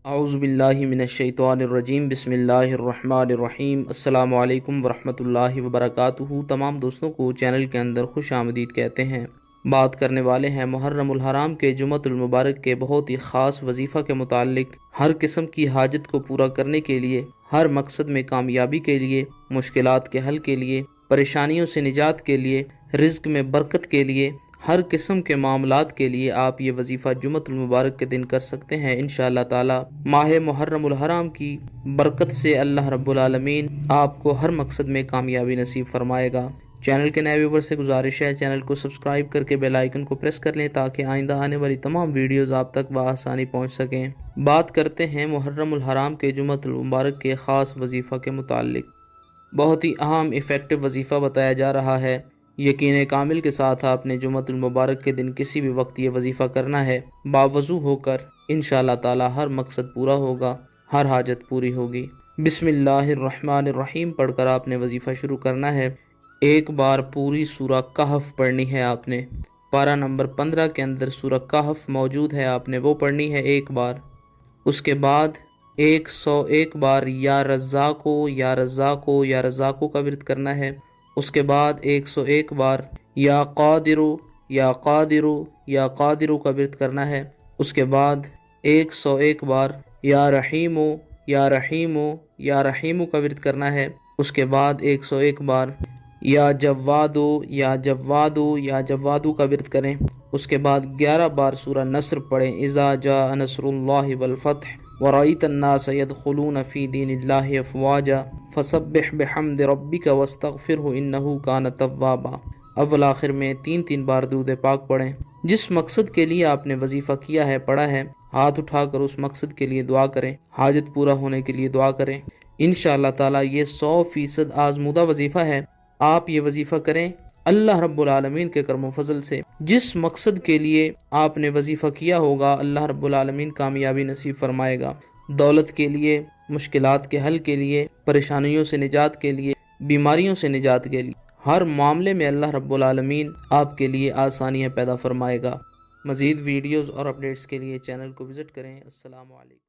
اعوذ باللہ من الشیطان الرجیم بسم اللہ الرحمن الرحیم السلام علیکم ورحمۃ اللہ وبرکاتہ۔ تمام دوستوں کو چینل کے اندر خوش آمدید کہتے ہیں۔ بات کرنے والے ہیں محرم الحرام کے جمعۃ المبارک کے بہت ہی خاص وظیفہ کے متعلق۔ ہر قسم کی حاجت کو پورا کرنے کے لیے، ہر مقصد میں کامیابی کے لیے، مشکلات کے حل کے لیے، پریشانیوں سے نجات کے لیے، رزق میں برکت کے لیے، ہر قسم کے معاملات کے لیے آپ یہ وظیفہ جمعۃ المبارک کے دن کر سکتے ہیں انشاءاللہ تعالی۔ ماہ محرم الحرام کی برکت سے اللہ رب العالمین آپ کو ہر مقصد میں کامیابی نصیب فرمائے گا۔ چینل کے نئے ویور سے گزارش ہے چینل کو سبسکرائب کر کے بیل آئیکن کو پریس کر لیں تاکہ آئندہ آنے والی تمام ویڈیوز آپ تک بآسانی پہنچ سکیں۔ بات کرتے ہیں محرم الحرام کے جمعۃ المبارک کے خاص وظیفہ کے متعلق۔ بہت ہی اہم ایفیکٹو وظیفہ بتایا جا رہا ہے۔ یقین کامل کے ساتھ آپ نے جمعۃ المبارک کے دن کسی بھی وقت یہ وظیفہ کرنا ہے، باوضو ہو کر انشاءاللہ تعالی ہر مقصد پورا ہوگا، ہر حاجت پوری ہوگی۔ بسم اللہ الرحمن الرحیم پڑھ کر آپ نے وظیفہ شروع کرنا ہے۔ ایک بار پوری سورہ کہف پڑھنی ہے آپ نے۔ پارہ نمبر 15 کے اندر سورہ کہف موجود ہے، آپ نے وہ پڑھنی ہے ایک بار۔ اس کے بعد 101 بار یا رزاقو یا رزاقو یا رزاقو کا ورد کرنا ہے۔ اس کے بعد 101 بار یا قادرو یا قادرو یا قادرو کا ورد کرنا ہے۔ اس کے بعد 101 بار یا رحیمو یا رحیمو یا رحیمو کا ورد کرنا ہے۔ اس کے بعد 101 بار یا جوادو یا جوادو یا جوادو کا ورد کریں۔ اس کے بعد 11 بار سورہ نصر پڑھیں، اذا جاء نصر اللہ والفتح ورأیت الناس يدخلون فی دین اللہ افواجا فسبح بحمد ربک واستغفرہ انہ کان توابا۔ اول آخر میں 3 بار درود پاک پڑھیں۔ جس مقصد کے لیے آپ نے وظیفہ کیا ہے، پڑھا ہے، ہاتھ اٹھا کر اس مقصد کے لیے دعا کریں، حاجت پورا ہونے کے لیے دعا کریں۔ انشاءاللہ تعالی یہ 100% آزمودہ وظیفہ ہے۔ آپ یہ وظیفہ کریں، اللہ رب العالمین کے کرم و فضل سے جس مقصد کے لیے آپ نے وظیفہ کیا ہوگا اللہ رب العالمین کامیابی نصیب فرمائے گا۔ دولت کے لیے، مشکلات کے حل کے لیے، پریشانیوں سے نجات کے لیے، بیماریوں سے نجات کے لیے، ہر معاملے میں اللہ رب العالمین آپ کے لیے آسانیاں پیدا فرمائے گا۔ مزید ویڈیوز اور اپڈیٹس کے لیے چینل کو وزٹ کریں۔ السلام علیکم۔